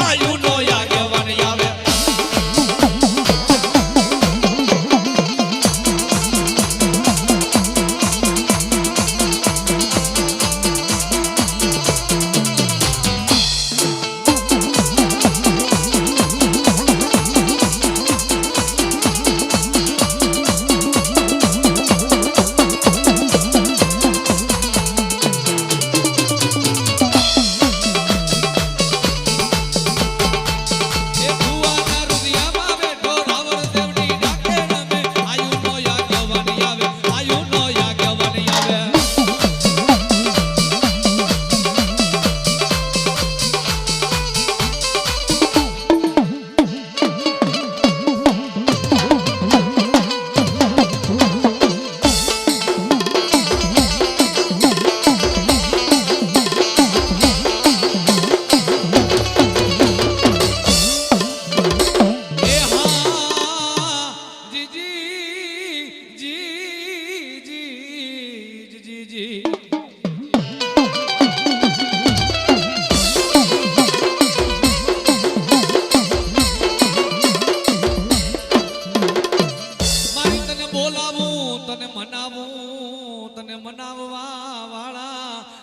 આયુ નો આગેવાન આવે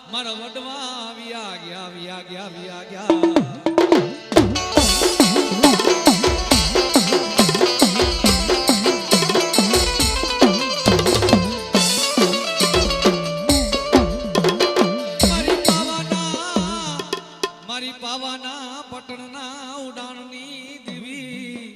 મારા વડવા વિયા ગયા વિયા ગયા વિયા ગયા મારી પાવાના પટણના ઉડાણની દેવી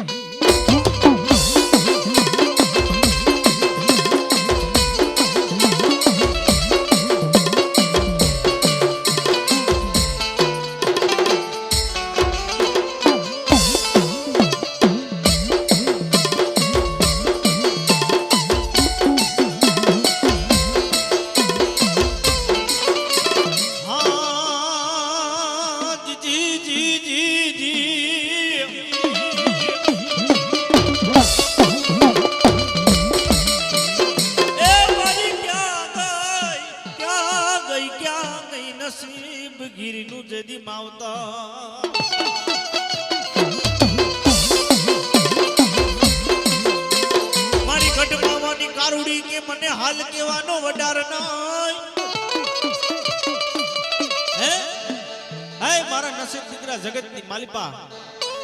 ગીરીનું જેદી માવતા મારી ઘટમાવાની કારુડી કે મને હાલ કેવાનો વડાર નઈ હે મારા નસીબ દીકરા જગતની માલિપા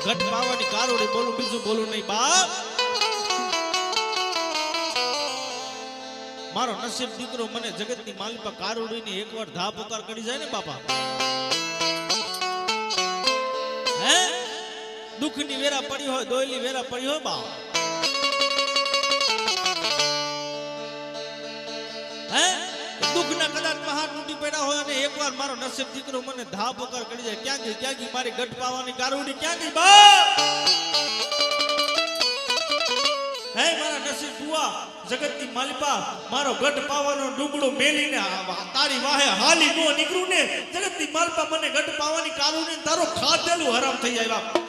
ઘટમાવાની કારુડી બોલું બીજું બોલું નહીં બાપ મારો નસીબ દીકરો મને જગતની માલિપા કારુડીની એકવાર ધા પુકાર કરી જાય ને બાપા હે દુઃખની વેરા પડી હોય દોયલી વેરા પડી હોય બા હે દુઃખના કદાચ મહાન તૂટી પડ્યા હોય અને એકવાર મારો નસીબ દીકરો મને ધા પુકાર કરી જાય ક્યાં ગઈ મારી ગઢ પાવાની કારુડી ક્યાં ગઈ બા હે મારા નસીબ બુઆ જગતની માલિપા મારો ગઢ પાવાનો ડુગડો મેલીને તારી વાહે હાલી નો નીકળું ને જગતની માલિપા મને ગઢ પાવાની કારુને તારો ખાધેલું હરામ થઈ જાય બાપ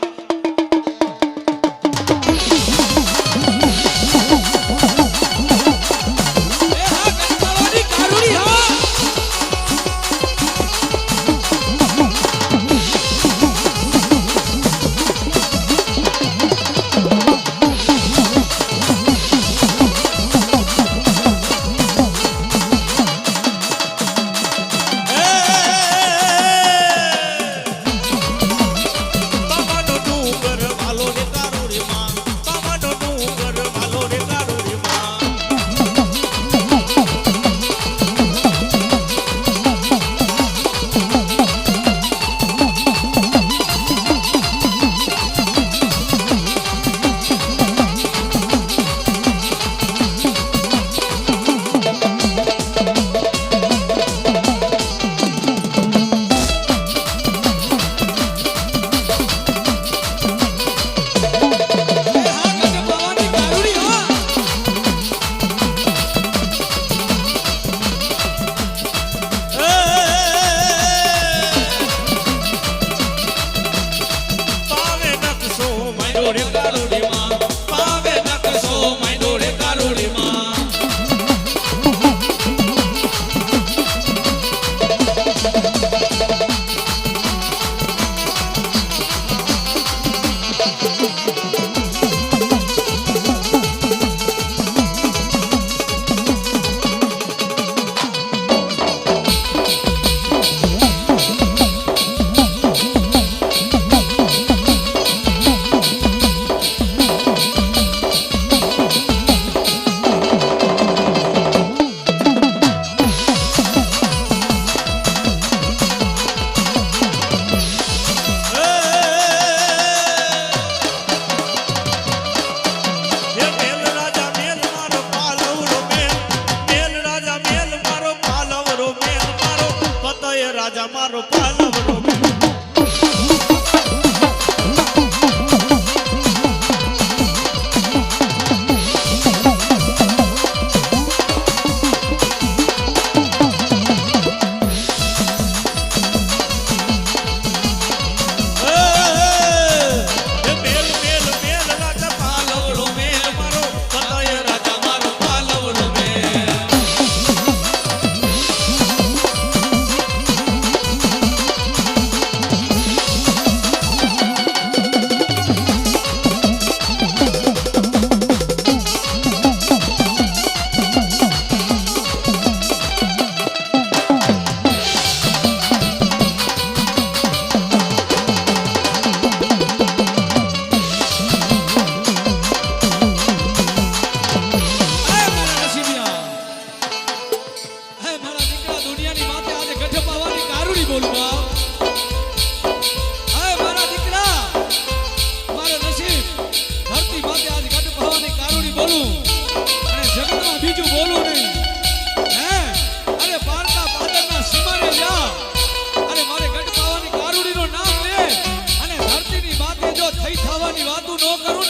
થઈ થવાની વાતો ન કરું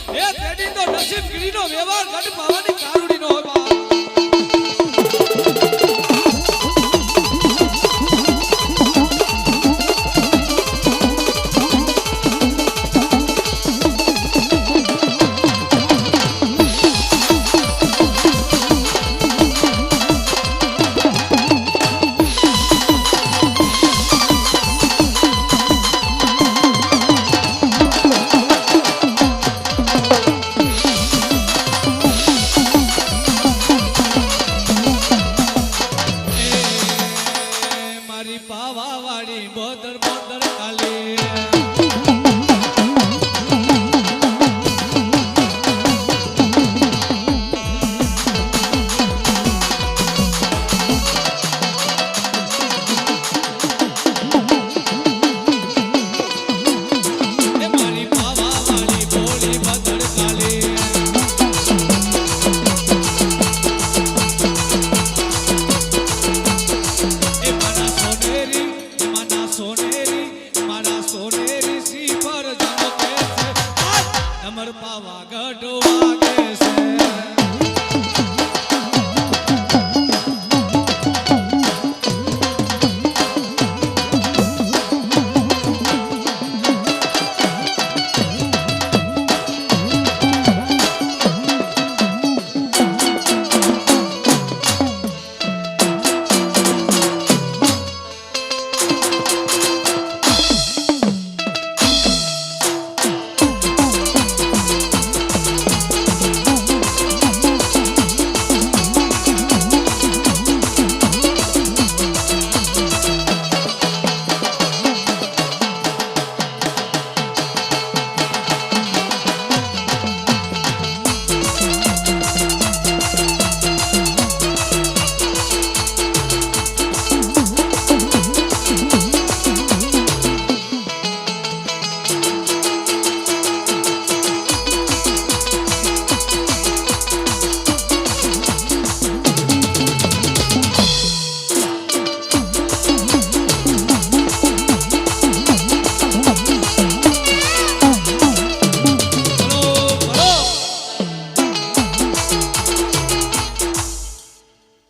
ને એ તેની તો નસીબ ગીરીનો વ્યવહાર ગઢ પાવાની કારુડી નો હોય બા પાવાવાળી બોદર બોદર કાલી મારી પાવાવાળી બોલી બોદર કાલી સોનેરી સી પર જનો કે છે અમર પાવાગઢ વાગે છે